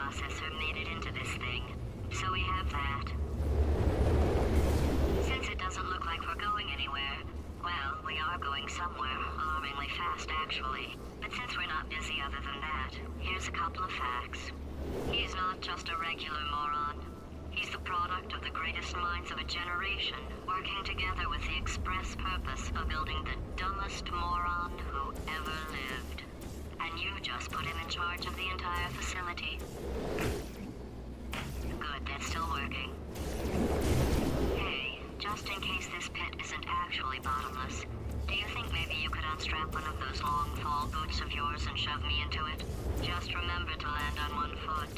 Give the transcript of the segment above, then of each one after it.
processor made it into this thing, so we have that. Since it doesn't look like we're going anywhere, well, we are going somewhere, alarmingly fast actually. But since we're not busy other than that, here's a couple of facts. He's not just a regular moron. He's the product of the greatest minds of a generation, working together with the express purpose of building the dumbest moron who ever lived. And you just put him in charge of the entire facility. Good, that's still working. Hey, just in case this pit isn't actually bottomless, do you think maybe you could unstrap one of those long fall boots of yours and shove me into it? Just remember to land on one foot.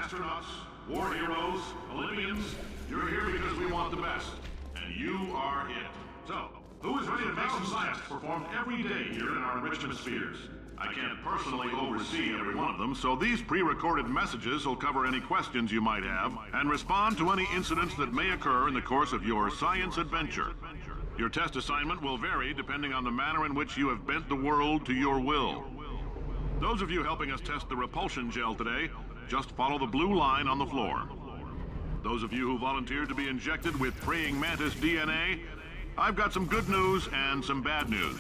Astronauts, war heroes, Olympians, you're here because we want the best. And you are it. So, who is ready to make some science performed every day here in our enrichment spheres? I can't personally oversee every one of them, so these pre-recorded messages will cover any questions you might have and respond to any incidents that may occur in the course of your science adventure. Your test assignment will vary depending on the manner in which you have bent the world to your will. Those of you helping us test the repulsion gel today, just follow the blue line on the floor. Those of you who volunteered to be injected with praying mantis DNA, I've got some good news and some bad news.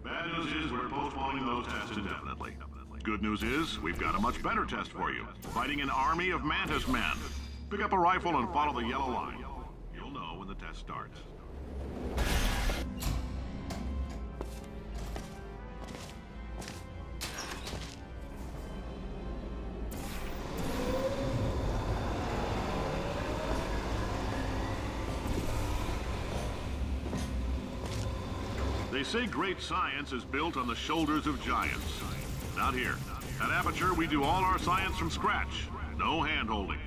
Bad news is we're postponing those tests indefinitely. Good news is we've got a much better test for you. Fighting an army of mantis men. Pick up a rifle and follow the yellow line. You'll know when the test starts. They say great science is built on the shoulders of giants. Not here. At Aperture, we do all our science from scratch. No hand-holding.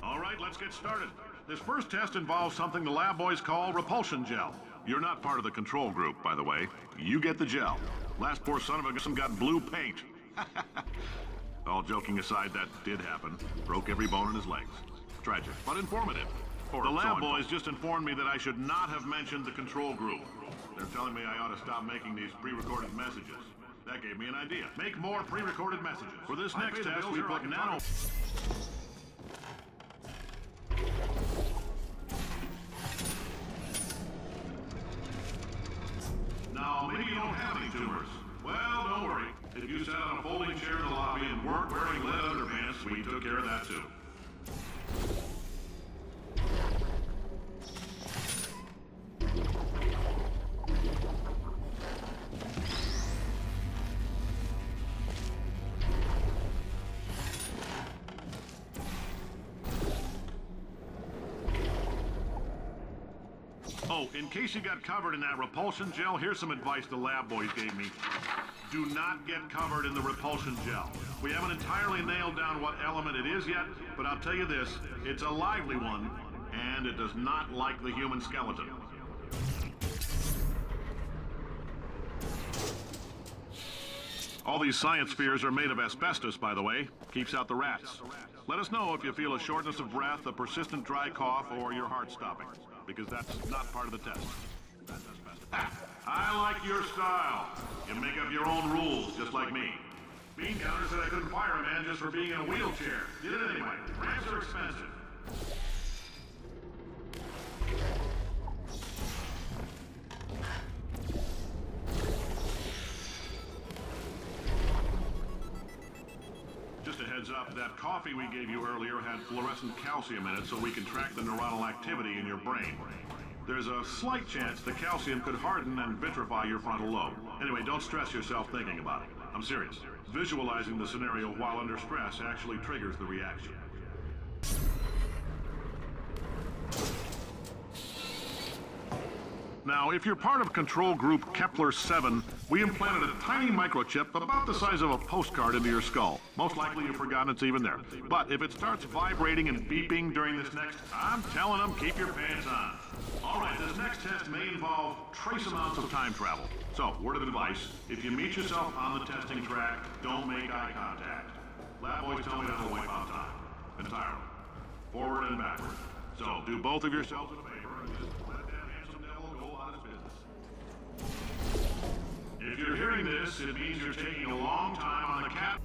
All right, let's get started. This first test involves something the lab boys call repulsion gel. You're not part of the control group, by the way. You get the gel. Last poor son of a gun got blue paint. All joking aside, that did happen. Broke every bone in his legs. Tragic, but informative. The lab boys just informed me that I should not have mentioned the control group. They're telling me I ought to stop making these pre-recorded messages. That gave me an idea. Make more pre-recorded messages. For this next test, we put nano... have any tumors. Well, don't worry. If you sat on a folding chair in the lobby and weren't wearing lead underpants, we took care of that too. Oh, in case you got covered in that repulsion gel, here's some advice the lab boys gave me. Do not get covered in the repulsion gel. We haven't entirely nailed down what element it is yet, but I'll tell you this, it's a lively one, and it does not like the human skeleton. All these science spheres are made of asbestos, by the way. Keeps out the rats. Let us know if you feel a shortness of breath, a persistent dry cough, or your heart stopping, because that's not part of the test. I like your style. You make up your own rules, just like me. Bean Counter said I couldn't fire a man just for being in a wheelchair. Did it anyway. Ramps are expensive. Just a heads up, that coffee we gave you earlier had fluorescent calcium in it so we can track the neuronal activity in your brain. There's a slight chance the calcium could harden and vitrify your frontal lobe. Anyway, don't stress yourself thinking about it. I'm serious. Visualizing the scenario while under stress actually triggers the reaction. Now, if you're part of control group Kepler-7, we implanted a tiny microchip about the size of a postcard into your skull. Most likely you've forgotten it's even there. But if it starts vibrating and beeping during this next, I'm telling them, keep your pants on. All right, this next test may involve trace amounts of time travel. So, word of advice, if you meet yourself on the testing track, don't make eye contact. Lab boys tell me that'll wipe out time. Entirely. Forward and backward. So, do both of yourselves a favor and just let that handsome devil go on his business. If you're hearing this, it means you're taking a long time on the cat.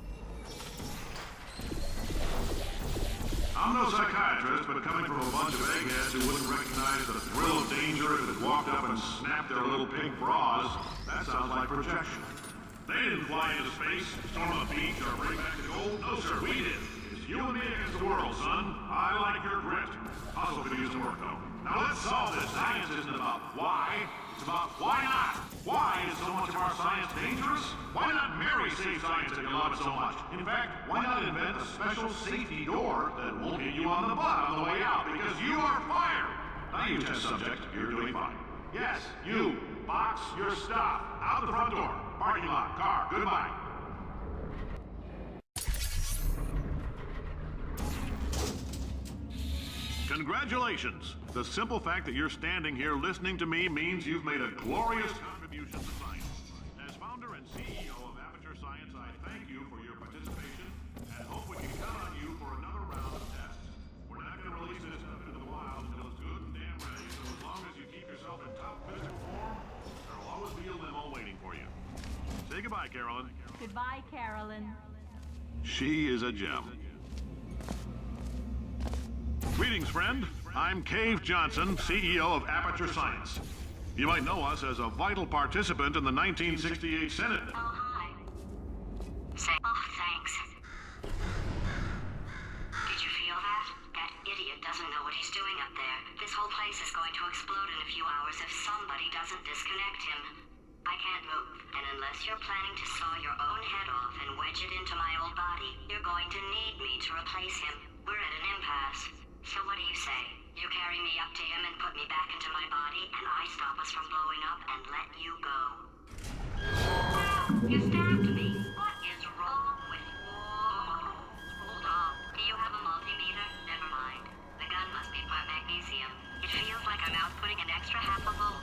I'm no psychiatrist, but coming from a bunch of eggheads who wouldn't recognize the thrill of danger if it walked up and snapped their little pink bras, that sounds like projection. They didn't fly into space, storm a beach, or bring back the gold. No, sir, we did. It's you and me against the world, son. I like your grit. Hustle could use some work, though. Now let's solve this. Science isn't about why. It's about why not. Why is so much of our science dangerous? Why not marry safe science if you love it so much? In fact, why not invent a special safety door that won't hit you on the butt on the way out because you are fired? Now you test subject, you're doing fine. Yes, you. Box your stuff. Out the front door. Parking lot. Car. Goodbye. Congratulations! The simple fact that you're standing here listening to me means you've made a glorious contribution to science. As founder and CEO of Aperture Science, I thank you for your participation and hope we can count on you for another round of tests. We're not going to release this stuff into the wild until it's good and damn ready, so as long as you keep yourself in top physical form, there'll always be a limo waiting for you. Say goodbye, Carolyn. Goodbye, Carolyn. She is a gem. Greetings, friend. I'm Cave Johnson, CEO of Aperture Science. You might know us as a vital participant in the 1968 Senate. Oh, hi. Oh, thanks. Did you feel that? That idiot doesn't know what he's doing up there. This whole place is going to explode in a few hours if somebody doesn't disconnect him. I can't move, and unless you're planning to saw your own head off and wedge it into my old body, you're going to need me to replace him. We're at an impasse. So what do you say? You carry me up to him and put me back into my body, and I stop us from blowing up and let you go. You stabbed me. What is wrong with you? Hold on. Do you have a multimeter? Never mind. The gun must be part magnesium. It feels like I'm outputting an extra half a volt.